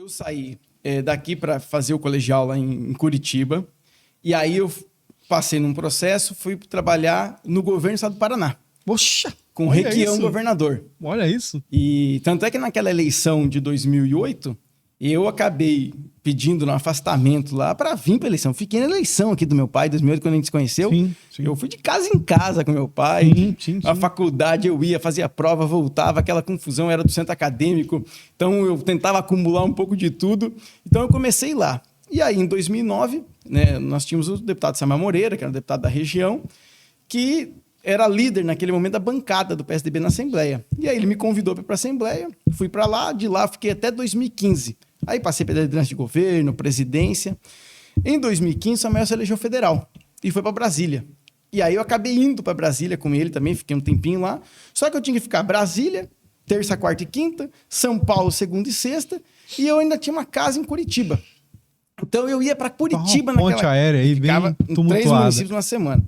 Eu saí daqui para fazer o colegial lá em Curitiba. E aí eu passei num processo, fui trabalhar no governo do estado do Paraná. Poxa! Com Requião governador. Olha isso. E tanto é que naquela eleição de 2008, eu acabei pedindo um afastamento lá para vir para eleição. Fiquei na eleição aqui do meu pai, em 2008, quando a gente se conheceu. Sim. Eu fui de casa em casa com meu pai. Sim. Na faculdade eu ia, fazia prova, voltava, aquela confusão, era do centro acadêmico. Então eu tentava acumular um pouco de tudo. Então eu comecei lá. E aí, em 2009, né, nós tínhamos o deputado Samuel Moreira, que era o deputado da região, que era líder naquele momento da bancada do PSDB na Assembleia. E aí ele me convidou para ir para a Assembleia, fui para lá, de lá fiquei até 2015. Aí passei pela liderança de governo, presidência. Em 2015, Samuel se elegeu federal e foi para Brasília. E aí eu acabei indo para Brasília com ele também, fiquei um tempinho lá. Só que eu tinha que ficar Brasília, terça, quarta e quinta, São Paulo, segunda e sexta, e eu ainda tinha uma casa em Curitiba. Então eu ia para Curitiba naquela... Ponte aérea aí, ficava bem tumultuada. Em 3 municípios numa semana.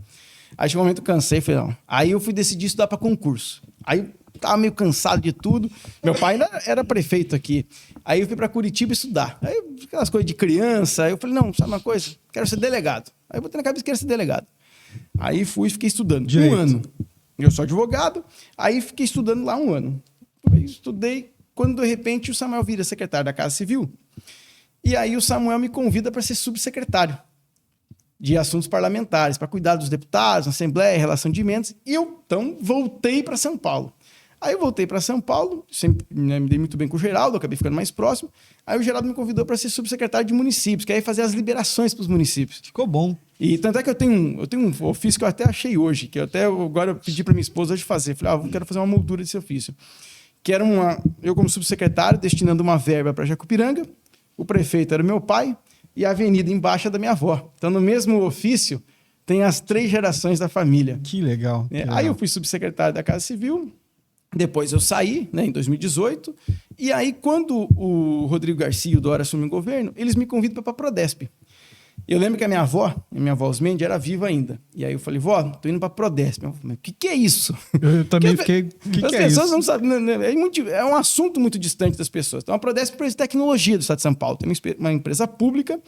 Aí chegou um momento que eu cansei, falei, não. Aí eu fui decidir estudar para concurso. Aí eu tava meio cansado de tudo. Meu pai ainda era prefeito aqui. Aí eu fui para Curitiba estudar. Aí aquelas coisas de criança. Aí eu falei, não, sabe uma coisa? Quero ser delegado. Aí eu botei na cabeça que quero ser delegado. Aí fui e fiquei estudando. Direito. Um ano. Eu sou advogado. Aí fiquei estudando lá 1 ano. Aí estudei. Quando de repente o Samuel vira secretário da Casa Civil. E aí o Samuel me convida para ser subsecretário de assuntos parlamentares, para cuidar dos deputados, na Assembleia, relação de emendas. E eu, então, voltei para São Paulo. Aí eu voltei para São Paulo, sempre me dei muito bem com o Geraldo, acabei ficando mais próximo. Aí o Geraldo me convidou para ser subsecretário de municípios, que aí fazer as liberações para os municípios. Ficou bom. E tanto é que eu tenho um ofício que eu até achei hoje, que agora eu pedi para minha esposa hoje fazer. Falei, eu quero fazer uma moldura desse ofício. Que era eu como subsecretário, destinando uma verba para Jacupiranga, o prefeito era meu pai, e a avenida embaixo é da minha avó. Então, no mesmo ofício, tem as 3 gerações da família. Que legal. Aí eu fui subsecretário da Casa Civil, depois eu saí, né, em 2018, e aí quando o Rodrigo Garcia e o Dória assumem o governo, eles me convidam para a Prodesp. Eu lembro que a minha avó Osmendi, era viva ainda. E aí eu falei, vó, tô indo para a Prodesp. Eu falei, o que é isso? Eu também fiquei, o que é isso? As pessoas não sabem, é um assunto muito distante das pessoas. Então a Prodesp é a empresa de tecnologia do Estado de São Paulo. Tem uma empresa pública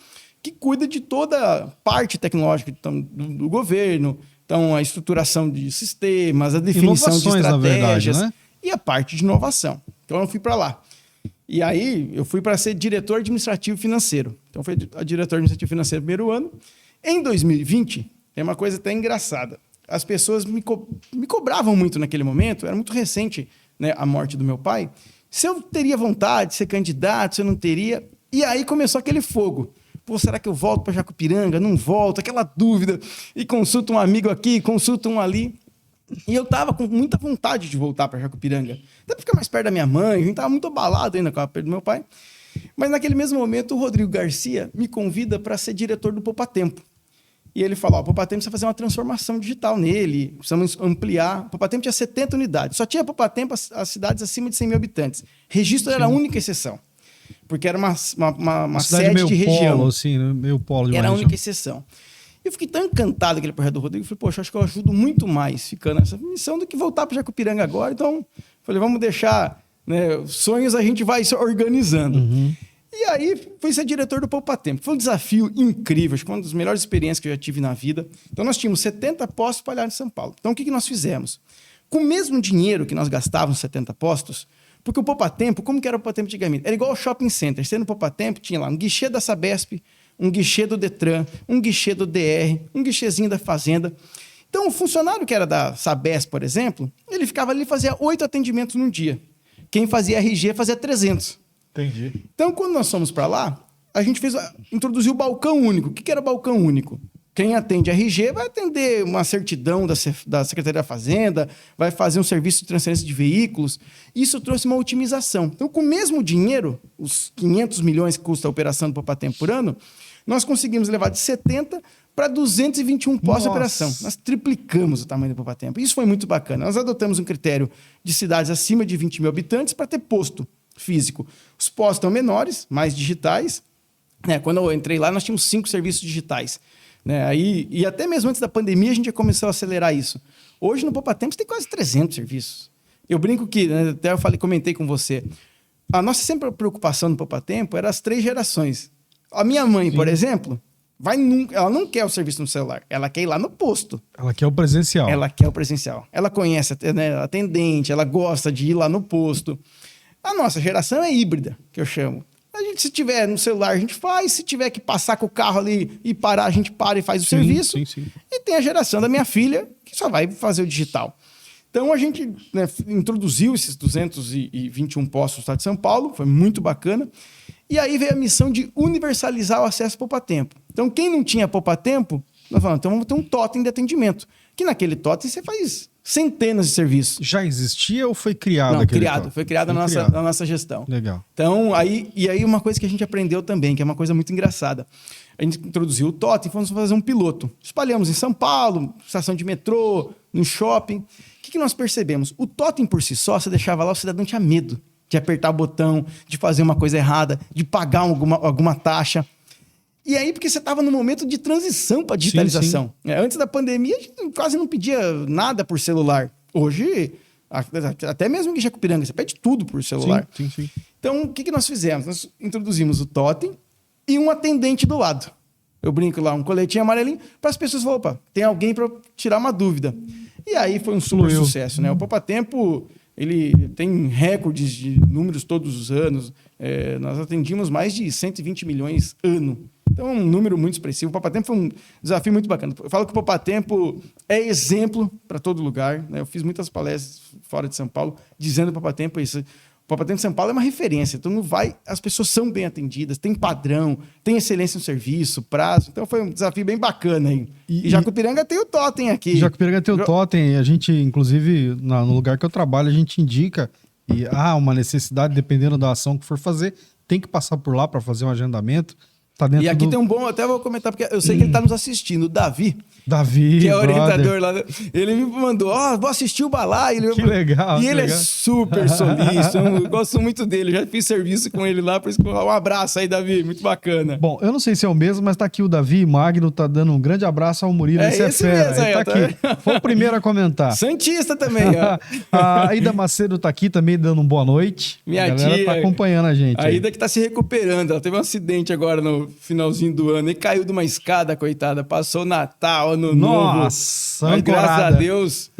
que cuida de toda a parte tecnológica do governo. Então a estruturação de sistemas, a definição de estratégias, na verdade, né? E a parte de inovação. Então eu fui para lá. E aí, eu fui para ser diretor administrativo financeiro. Então, fui a diretor administrativo financeiro no primeiro ano. Em 2020, tem uma coisa até engraçada. As pessoas me cobravam muito naquele momento, era muito recente, né, a morte do meu pai, se eu teria vontade de ser candidato, se eu não teria. E aí começou aquele fogo. Pô, será que eu volto para Jacupiranga? Não volto? Aquela dúvida. E consulta um amigo aqui, consulta um ali. E eu tava com muita vontade de voltar para Jacupiranga. Até para ficar mais perto da minha mãe. A gente tava muito abalado ainda com a perda do meu pai. Mas naquele mesmo momento, o Rodrigo Garcia me convida para ser diretor do Poupa Tempo. E ele falou, o Poupa Tempo precisa fazer uma transformação digital nele. Precisamos ampliar. O Poupa Tempo tinha 70 unidades. Só tinha Poupa Tempo as cidades acima de 100 mil habitantes. Registro era a única exceção. Porque era uma sede de região. Polo, assim, meio polo de era a única exceção. Eu fiquei tão encantado com aquele projeto do Rodrigo, falei, poxa, acho que eu ajudo muito mais ficando nessa missão do que voltar para Jacupiranga agora. Então, falei, vamos deixar, né, sonhos a gente vai se organizando. Uhum. E aí, fui ser diretor do Poupa Tempo. Foi um desafio incrível, acho que foi uma das melhores experiências que eu já tive na vida. Então, nós tínhamos 70 postos espalhados em São Paulo. Então, o que nós fizemos? Com o mesmo dinheiro que nós gastávamos 70 postos, porque o Poupa Tempo, como que era o Poupa Tempo antigamente? Era igual ao shopping center. Você no Poupa Tempo tinha lá um guichê da Sabesp, um guichê do Detran, um guichê do DR, um guichêzinho da Fazenda. Então, o funcionário que era da Sabesp, por exemplo, ele ficava ali e fazia 8 atendimentos num dia. Quem fazia RG fazia 300. Entendi. Então, quando nós fomos para lá, a gente introduziu o balcão único. O que era o balcão único? Quem atende RG vai atender uma certidão da Secretaria da Fazenda, vai fazer um serviço de transferência de veículos. Isso trouxe uma otimização. Então, com o mesmo dinheiro, os 500 milhões que custa a operação do Poupa Tempo por ano, nós conseguimos levar de 70 para 221 postos de operação. Nós triplicamos o tamanho do Poupa Tempo. Isso foi muito bacana. Nós adotamos um critério de cidades acima de 20 mil habitantes para ter posto físico. Os postos estão menores, mais digitais. Quando eu entrei lá, nós tínhamos 5 serviços digitais. E até mesmo antes da pandemia, a gente já começou a acelerar isso. Hoje, no Poupa Tempo, você tem quase 300 serviços. Eu brinco que, até eu comentei com você, a nossa sempre preocupação no Poupa Tempo era as 3 gerações. A minha mãe, por exemplo, ela não quer o serviço no celular, ela quer ir lá no posto. Ela quer o presencial. Ela quer o presencial. Ela conhece, né, a atendente, ela gosta de ir lá no posto. A nossa geração é híbrida, que eu chamo. A gente, se tiver no celular, a gente faz. Se tiver que passar com o carro ali e parar, a gente para e faz o serviço. Sim. E tem a geração da minha filha, que só vai fazer o digital. Então, a gente, né, introduziu esses 221 postos no estado de São Paulo, foi muito bacana. E aí veio a missão de universalizar o acesso ao Poupa Tempo. Então, quem não tinha Poupa Tempo, nós falamos, então vamos ter um totem de atendimento. Que naquele totem você faz centenas de serviços. Já existia ou foi criado? Não, aquele criado. totem? Foi criado na nossa gestão. Legal. Então, aí uma coisa que a gente aprendeu também, que é uma coisa muito engraçada. A gente introduziu o totem e fomos fazer um piloto. Espalhamos em São Paulo, estação de metrô, no shopping. O que nós percebemos? O totem por si só, você deixava lá, o cidadão tinha medo de apertar o botão, de fazer uma coisa errada, de pagar alguma taxa. E aí, porque você estava no momento de transição para a digitalização. Sim. Antes da pandemia, a gente quase não pedia nada por celular. Hoje, até mesmo em Jacupiranga, você pede tudo por celular. Sim. Então, o que nós fizemos? Nós introduzimos o totem e um atendente do lado. Eu brinco lá, um coletinho amarelinho, para as pessoas falarem, opa, tem alguém para tirar uma dúvida. E aí foi um super sucesso, né? O Poupa Tempo, ele tem recordes de números todos os anos. Nós atendimos mais de 120 milhões ano. Então, é um número muito expressivo. O Poupa Tempo foi um desafio muito bacana. Eu falo que o Poupa Tempo é exemplo para todo lugar, né? Eu fiz muitas palestras fora de São Paulo, dizendo que o Poupa Tempo é isso. O Poupa Tempo de São Paulo é uma referência. Então, as pessoas são bem atendidas, tem padrão, tem excelência no serviço, prazo. Então, foi um desafio bem bacana aí. E Jacupiranga tem o totem aqui. Jacupiranga tem o totem. A gente, inclusive, no lugar que eu trabalho, a gente indica e há uma necessidade, dependendo da ação que for fazer, tem que passar por lá para fazer um agendamento. Tá dentro e aqui tem um bom, até vou comentar, porque eu sei que ele está nos assistindo, o Davi, que é o orientador lá. Ele me mandou, vou assistir o balaio. Que legal. E ele é super solícito, eu gosto muito dele, já fiz serviço com ele lá, por isso um abraço aí, Davi, muito bacana. Bom, eu não sei se é o mesmo, mas tá aqui o Davi Magno, tá dando um grande abraço ao Murilo, esse é fera, mesmo, ele tá aqui, foi o primeiro a comentar. Santista também, ó. A Aida Macedo tá aqui também dando um boa noite. Minha a galera tia tá acompanhando a gente. A Aida que tá se recuperando, ela teve um acidente agora no finalzinho do ano e caiu de uma escada, coitada, passou Natal, Ano Novo. Nossa, mas graças a Deus,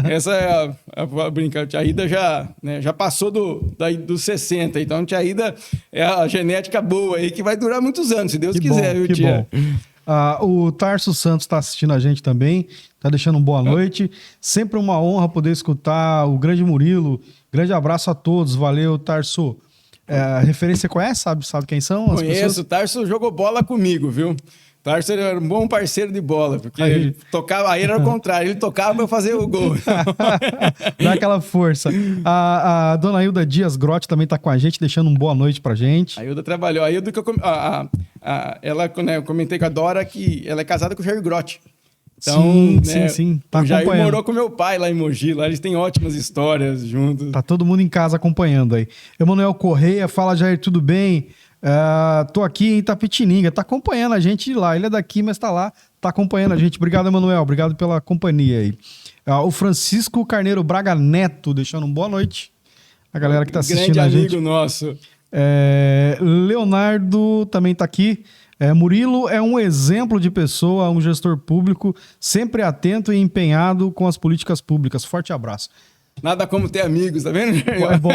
essa é a brincadeira. A Ida já passou dos 60, então a tia Ida é a genética boa aí que vai durar muitos anos, se Deus quiser, viu, tia? Bom. O Tarso Santos está assistindo a gente também, tá deixando uma boa noite. Sempre uma honra poder escutar o grande Murilo. Grande abraço a todos, valeu, Tarso. A referência conhece? Sabe quem são as pessoas? Conheço, o Tarso jogou bola comigo, viu? Tarso era um bom parceiro de bola, porque ele tocava, aí era o contrário, ele tocava para fazer o gol. Dá aquela força. A dona Hilda Dias Grotti também tá com a gente, deixando uma boa noite pra gente. A Hilda trabalhou. A Hilda, eu comentei com a Dora que ela é casada com o Jair Grotti. Então, sim. Tá o Jair morou com meu pai lá em Mogi, lá eles têm ótimas histórias juntos. Tá todo mundo em casa acompanhando aí. Emanuel Correia, fala Jair, tudo bem? Tô aqui em Itapetininga, tá acompanhando a gente de lá. Ele é daqui, mas tá lá, tá acompanhando a gente. Obrigado, Emanuel, obrigado pela companhia aí. O Francisco Carneiro Braga Neto, deixando uma boa noite. A galera que tá assistindo a gente. Grande amigo nosso. Leonardo também tá aqui. Murilo é um exemplo de pessoa, um gestor público, sempre atento e empenhado com as políticas públicas. Forte abraço. Nada como ter amigos, tá vendo? É bom.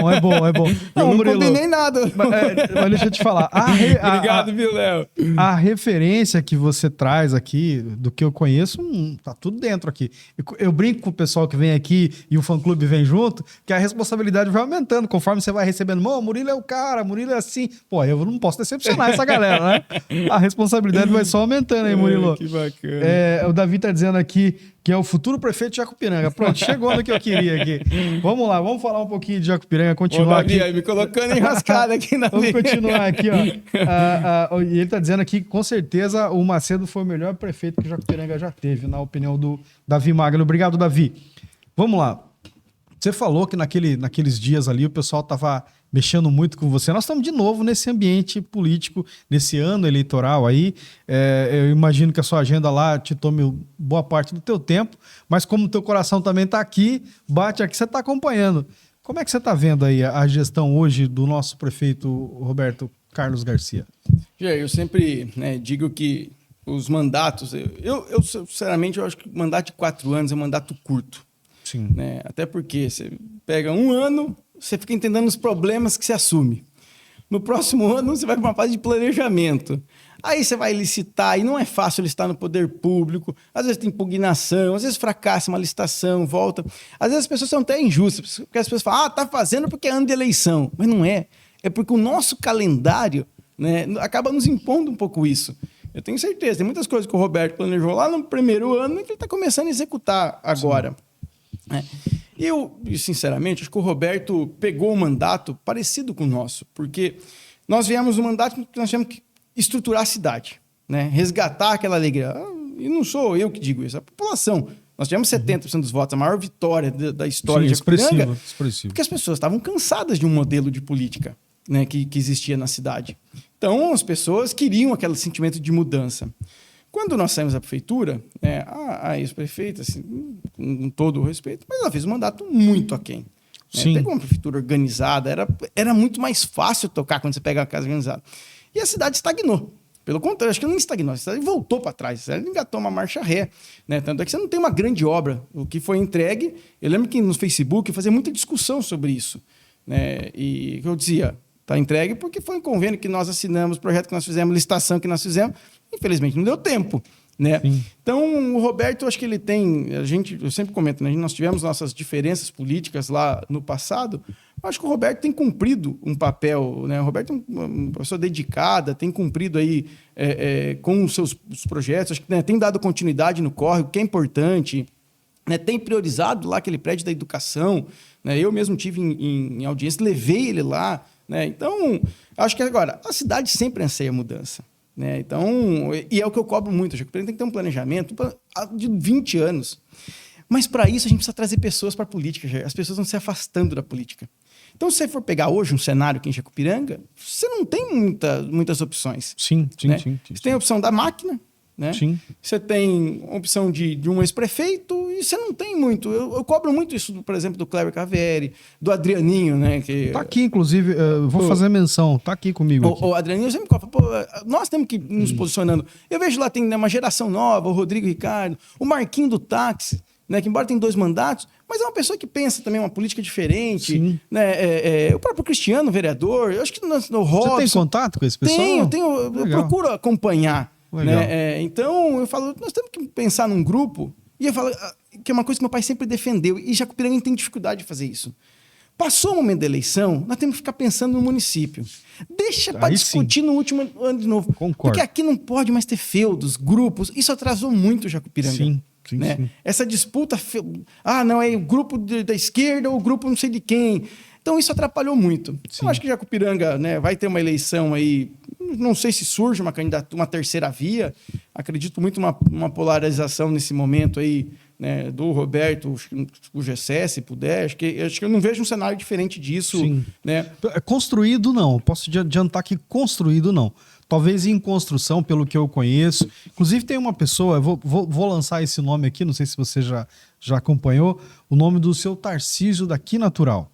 Eu não combinei nada. Mas deixa eu te falar. Obrigado, viu, Léo? A referência que você traz aqui, do que eu conheço, tá tudo dentro aqui. Eu brinco com o pessoal que vem aqui e o fã-clube vem junto, que a responsabilidade vai aumentando conforme você vai recebendo. Murilo é o cara, Murilo é assim. Pô, eu não posso decepcionar essa galera, né? A responsabilidade vai só aumentando aí, Murilo. Que bacana. O Davi tá dizendo aqui que é o futuro prefeito de Jacupiranga. Pronto, chegou no que eu queria aqui. Vamos lá, vamos falar um pouquinho de Jacupiranga, continuar aqui. Me colocando enrascada aqui na Vamos continuar aqui, ó. E ele tá dizendo aqui que, com certeza, o Macedo foi o melhor prefeito que Jacupiranga já teve, na opinião do Davi Magno. Obrigado, Davi. Vamos lá. Você falou que naqueles dias ali o pessoal tava mexendo muito com você. Nós estamos de novo nesse ambiente político, nesse ano eleitoral aí. Eu imagino que a sua agenda lá te tome boa parte do teu tempo, mas como o teu coração também está aqui, bate aqui, você está acompanhando. Como é que você está vendo aí a gestão hoje do nosso prefeito Roberto Carlos Garcia? Eu sempre, né, digo que os mandatos... Eu, sinceramente, eu acho que o mandato de 4 anos é um mandato curto. Sim. Né? Até porque você pega 1 ano, você fica entendendo os problemas que você assume. No próximo ano, você vai para uma fase de planejamento. Aí você vai licitar, e não é fácil licitar no poder público. Às vezes tem impugnação, às vezes fracassa uma licitação, volta. Às vezes as pessoas são até injustas, porque as pessoas falam, tá fazendo porque é ano de eleição. Mas não é. É porque o nosso calendário, né, acaba nos impondo um pouco isso. Eu tenho certeza, tem muitas coisas que o Roberto planejou lá no primeiro ano que ele está começando a executar agora. Eu, sinceramente, acho que o Roberto pegou um mandato parecido com o nosso, porque nós viemos no mandato que nós tivemos que estruturar a cidade, né? Resgatar aquela alegria. E não sou eu que digo isso, a população. Nós tivemos 70% dos votos, a maior vitória da história de Jacupiranga, porque as pessoas estavam cansadas de um modelo de política, né, que existia na cidade. Então, as pessoas queriam aquele sentimento de mudança. Quando nós saímos da prefeitura, a ex-prefeita, assim, com todo o respeito, mas ela fez um mandato muito aquém. Né? Pegou uma prefeitura organizada, era muito mais fácil tocar quando você pega a casa organizada. E a cidade estagnou. Pelo contrário, acho que não estagnou, a cidade voltou para trás, ela engatou uma marcha ré. Né? Tanto é que você não tem uma grande obra. O que foi entregue, eu lembro que no Facebook eu fazia muita discussão sobre isso. Né? E eu dizia, está entregue porque foi um convênio que nós assinamos, projeto que nós fizemos, licitação que nós fizemos. Infelizmente, não deu tempo. Né? Então, o Roberto, acho que ele tem... eu sempre comento, né? Nós tivemos nossas diferenças políticas lá no passado. Acho que o Roberto tem cumprido um papel. Né? O Roberto é uma pessoa dedicada, tem cumprido aí com os seus projetos. Acho que, né, tem dado continuidade no córrego, que é importante. Né? Tem priorizado lá aquele prédio da educação. Né? Eu mesmo tive em audiência, levei ele lá. Né? Então, acho que agora, a cidade sempre anseia mudança. Né? Então, e é o que eu cobro muito. A Jacupiranga tem que ter um planejamento de 20 anos. Mas, para isso, a gente precisa trazer pessoas para a política. As pessoas estão se afastando da política. Então, se você for pegar hoje um cenário aqui em Jacupiranga, você não tem muitas opções. Sim. Você tem a opção da máquina, né? Sim. Você tem a opção de um ex-prefeito, e você não tem muito. Eu cobro muito isso, por exemplo, do Cléber Caveri, do Adrianinho, né? Que tá aqui, inclusive, eu vou fazer menção, tá aqui comigo. O Adrianinho, eu sempre cobro, nós temos que ir nos posicionando. Eu vejo lá, tem uma geração nova, o Rodrigo Ricardo, o Marquinho do táxi, né, que embora tenha 2 mandatos, mas é uma pessoa que pensa também uma política diferente. Né, o próprio Cristiano, vereador, eu acho que no Robson... Você tem contato com esse pessoal? Eu procuro acompanhar. Né, então, eu falo, nós temos que pensar num grupo, e eu falo que é uma coisa que meu pai sempre defendeu, e Jacupiranga tem dificuldade de fazer isso. Passou o momento da eleição, nós temos que ficar pensando no município. Deixa para discutir no último ano de novo. Concordo. Porque aqui não pode mais ter feudos, grupos, isso atrasou muito o Jacupiranga. Sim. Né? Essa disputa, não é o grupo da esquerda ou o grupo não sei de quem. Então isso atrapalhou muito. Eu acho que Jacupiranga, né, vai ter uma eleição aí, não sei se surge uma candidatura, uma terceira via. Acredito muito uma polarização nesse momento aí, né, do Roberto, o Gessé, se puder. Acho que eu não vejo um cenário diferente disso. Né? Construído não, posso adiantar que construído não. Talvez em construção, pelo que eu conheço. Inclusive tem uma pessoa, vou lançar esse nome aqui, não sei se você já acompanhou, o nome do seu Tarcísio daqui Natural.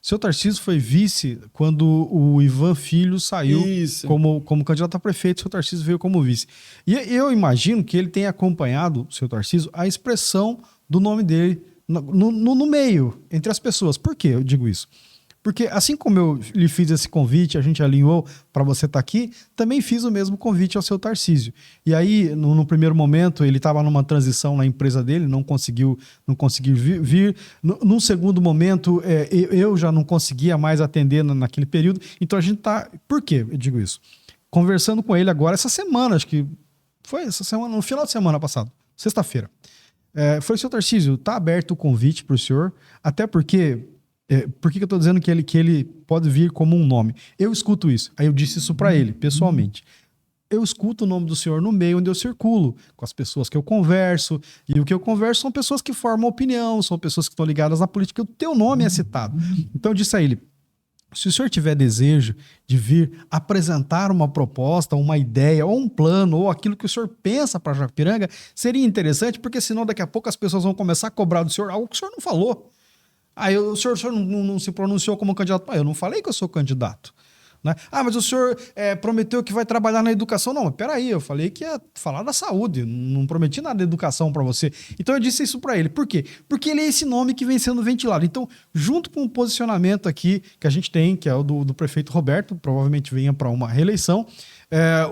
O seu Tarcísio foi vice quando o Ivan Filho saiu como candidato a prefeito, o seu Tarcísio veio como vice. E eu imagino que ele tenha acompanhado, o seu Tarcísio, a expressão do nome dele no meio, entre as pessoas. Por que eu digo isso? Porque assim como eu lhe fiz esse convite, a gente alinhou para você estar aqui, também fiz o mesmo convite ao seu Tarcísio. E aí, no primeiro momento, ele estava numa transição na empresa dele, não conseguiu vir. Num segundo momento, eu já não conseguia mais atender naquele período. Então a gente está... Por quê eu digo isso? Conversando com ele agora, essa semana, acho que foi essa semana, no final de semana passado, sexta-feira. Foi o seu Tarcísio, está aberto o convite para o senhor, até porque... Por que eu estou dizendo que ele pode vir como um nome? Eu escuto isso. Aí eu disse isso para ele, pessoalmente. Eu escuto o nome do senhor no meio onde eu circulo, com as pessoas que eu converso. E o que eu converso são pessoas que formam opinião, são pessoas que estão ligadas na política. O teu nome é citado. Então eu disse a ele, se o senhor tiver desejo de vir apresentar uma proposta, uma ideia, ou um plano, ou aquilo que o senhor pensa para Jacupiranga, seria interessante, porque senão daqui a pouco as pessoas vão começar a cobrar do senhor algo que o senhor não falou. Aí o senhor não se pronunciou como candidato. Eu não falei que eu sou candidato. Né? Mas o senhor prometeu que vai trabalhar na educação. Não, mas peraí, eu falei que ia falar da saúde, não prometi nada de educação para você. Então eu disse isso para ele. Por quê? Porque ele é esse nome que vem sendo ventilado. Então, junto com o posicionamento aqui que a gente tem, que é o do prefeito Roberto, provavelmente venha para uma reeleição,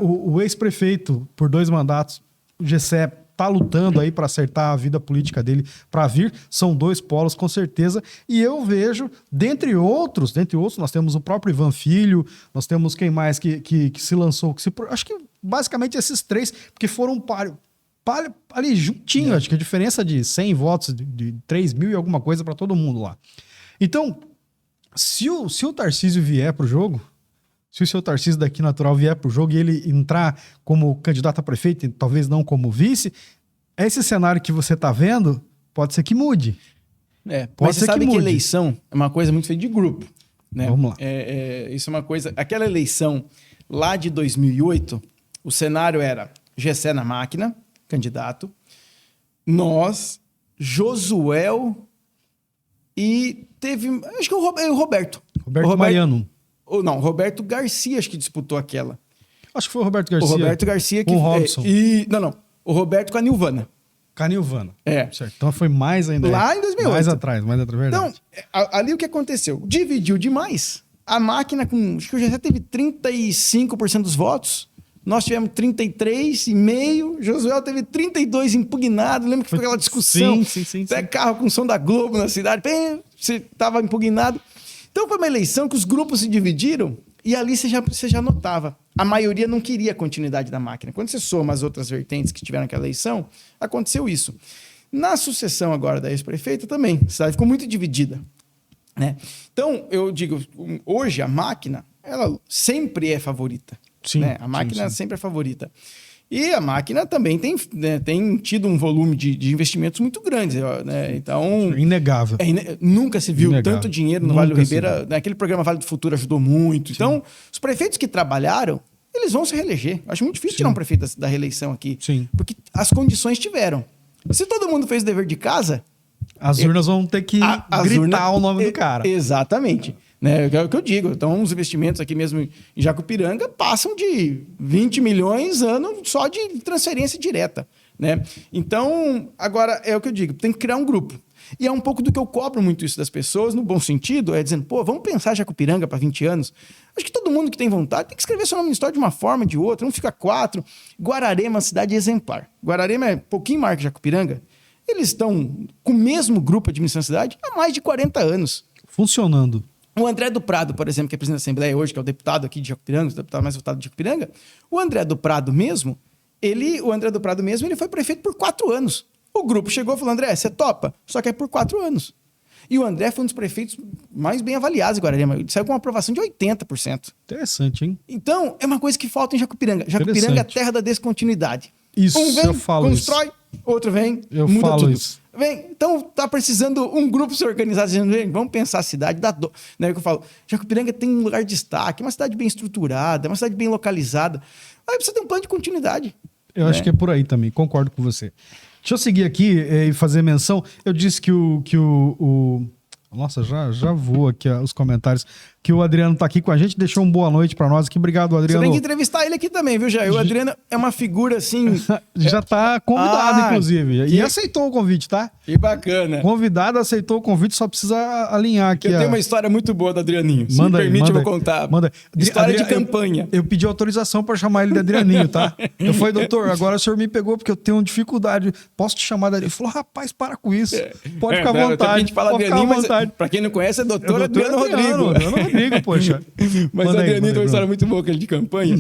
o ex-prefeito, por 2 mandatos, o Gessé, tá lutando aí para acertar a vida política dele para vir. São 2 polos, com certeza. E eu vejo, dentre outros, nós temos o próprio Ivan Filho, nós temos quem mais que se lançou. Acho que basicamente esses 3, porque foram ali juntinho. Acho que a diferença de 100 votos, de 3 mil e alguma coisa para todo mundo lá. Então, se o Tarcísio vier pro jogo, se o seu Tarcísio daqui natural vier pro jogo e ele entrar como candidato a prefeito, e talvez não como vice, esse cenário que você tá vendo pode ser que mude. Mas você sabe que eleição é uma coisa muito feita de grupo. Né? Vamos lá. Isso é uma coisa... Aquela eleição lá de 2008, o cenário era Gessé na máquina, candidato, nós, Josuel e teve... Acho que o Roberto. Roberto Mariano. Ou não, Roberto Garcia acho que disputou aquela. Acho que foi o Roberto Garcia. O Roberto Garcia que... Com o Robson. Não. O Roberto com a Nilvana. Canilvana. Certo. Então foi mais ainda. Lá em 2008. Mais atrás, verdade. Então, ali o que aconteceu? Dividiu demais. A máquina com... Acho que o Gessé teve 35% dos votos. Nós tivemos 33,5%. Josuel teve 32% impugnado. Lembra que foi aquela discussão? Sim. Carro com som da Globo na cidade. Você estava impugnado. Então foi uma eleição que os grupos se dividiram e ali você já notava. A maioria não queria a continuidade da máquina. Quando você soma as outras vertentes que tiveram aquela eleição, aconteceu isso. Na sucessão agora da ex-prefeita também, a cidade ficou muito dividida. Né? Então, eu digo, hoje a máquina, ela sempre é favorita. Sim, né? A máquina sempre é favorita. E a máquina também tem tido um volume de investimentos muito grandes. Né? Então, inegável. Nunca se viu Inegável. Tanto dinheiro no Vale do Ribeira. Naquele programa Vale do Futuro ajudou muito. Sim. Então, os prefeitos que trabalharam, eles vão se reeleger. Acho muito difícil tirar um prefeito da reeleição aqui. Sim. Porque as condições tiveram. Se todo mundo fez o dever de casa... As urnas vão ter que gritar o nome do cara. Exatamente. Né? É o que eu digo. Então, os investimentos aqui mesmo em Jacupiranga passam de 20 milhões ano só de transferência direta. Né? Então, agora é o que eu digo. Tem que criar um grupo. E é um pouco do que eu cobro muito isso das pessoas, no bom sentido, dizendo, vamos pensar Jacupiranga para 20 anos. Acho que todo mundo que tem vontade tem que escrever seu nome na história de uma forma, de outra. Não fica 4. Guararema é uma cidade exemplar. Guararema é um pouquinho mais que Jacupiranga. Eles estão com o mesmo grupo de administração da cidade há mais de 40 anos. Funcionando. O André do Prado, por exemplo, que é presidente da Assembleia hoje, que é o deputado aqui de Jacupiranga, o deputado mais votado de Jacupiranga, o André do Prado mesmo, ele foi prefeito por 4 anos. O grupo chegou e falou, André, você topa? Só que é por 4 anos. E o André foi um dos prefeitos mais bem avaliados em Guararema. Ele saiu com uma aprovação de 80%. Interessante, hein? Então, é uma coisa que falta em Jacupiranga. Jacupiranga é a terra da descontinuidade. Isso, um vem, eu falo constrói, isso. Outro vem, eu muda falo tudo. Isso. Vem, então tá precisando um grupo se organizar, dizendo, vamos pensar a cidade, né, que eu falo, Jacupiranga tem um lugar de destaque, uma cidade bem estruturada, uma cidade bem localizada. Aí precisa ter um plano de continuidade. Eu acho que é por aí também, concordo com você. Deixa eu seguir aqui e fazer menção. Eu disse que Nossa, já vou aqui os comentários. Que o Adriano tá aqui com a gente, deixou uma boa noite pra nós aqui. Obrigado, Adriano. Você tem que entrevistar ele aqui também, viu, Jair? O Adriano é uma figura assim... Já tá convidado, inclusive. E aceitou o convite, tá? Que bacana. Convidado, aceitou o convite, só precisa alinhar aqui. Eu tenho uma história muito boa do Adrianinho. Se me permite, eu vou contar. Manda. História de campanha. Eu pedi autorização pra chamar ele de Adrianinho, tá? Eu falei, doutor, agora o senhor me pegou porque eu tenho dificuldade. Posso te chamar de Adriano? Ele falou, rapaz, para com isso. Pode ficar à vontade. A gente fala Adrianinho, mas pra quem não conhece, é doutor Adriano Rodrigo. Adriano Rodrigo, poxa. Mas o Adrianinho tem uma história muito boa, aquele de campanha.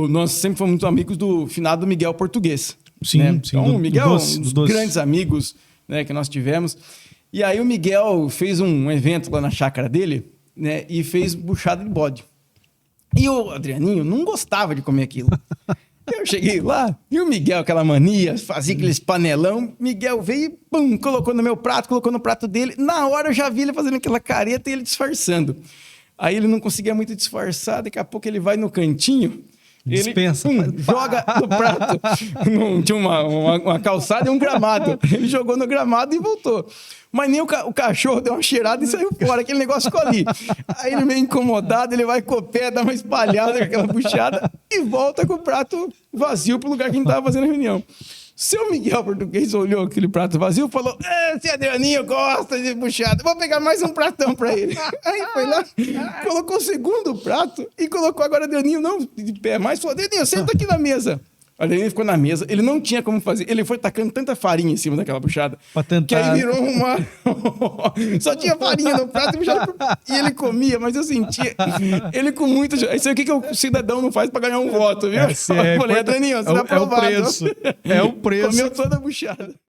Nós sempre fomos muito amigos do finado Miguel Português. Sim, né? sim. Então, o Miguel é um dos grandes amigos, né, que nós tivemos. E aí o Miguel fez um evento lá na chácara dele, né, e fez buchada de bode. E o Adrianinho não gostava de comer aquilo. Eu cheguei lá, e o Miguel, aquela mania, fazia aqueles panelão. Miguel veio e pum, colocou no meu prato, colocou no prato dele. Na hora eu já vi ele fazendo aquela careta e ele disfarçando. Aí ele não conseguia muito disfarçar, daqui a pouco ele vai no cantinho, Ele Dispensa. joga no prato. Tinha uma calçada e um gramado. Ele jogou no gramado e voltou. Mas nem o cachorro deu uma cheirada e saiu fora. Aquele negócio ficou ali. Aí ele meio incomodado, ele vai com o pé, dá uma espalhada com aquela puxada e volta com o prato vazio pro lugar que a gente tava fazendo a reunião. Seu Miguel Português olhou aquele prato vazio e falou: esse Adrianinho gosta de puxada, vou pegar mais um pratão pra ele. Aí foi lá, colocou o segundo prato e colocou agora o Adrianinho não de pé mais, falou: Adrianinho, senta aqui na mesa. O Adrianinho ficou na mesa, ele não tinha como fazer, ele foi tacando tanta farinha em cima daquela puxada, Pra tentar... que aí virou uma... Só tinha farinha no prato e ele comia, mas eu sentia ele com muito... Isso aí o que o cidadão não faz pra ganhar um voto, viu? Eu falei: Adrianinho, você tá aprovado. É o preço. Comeu toda a puxada.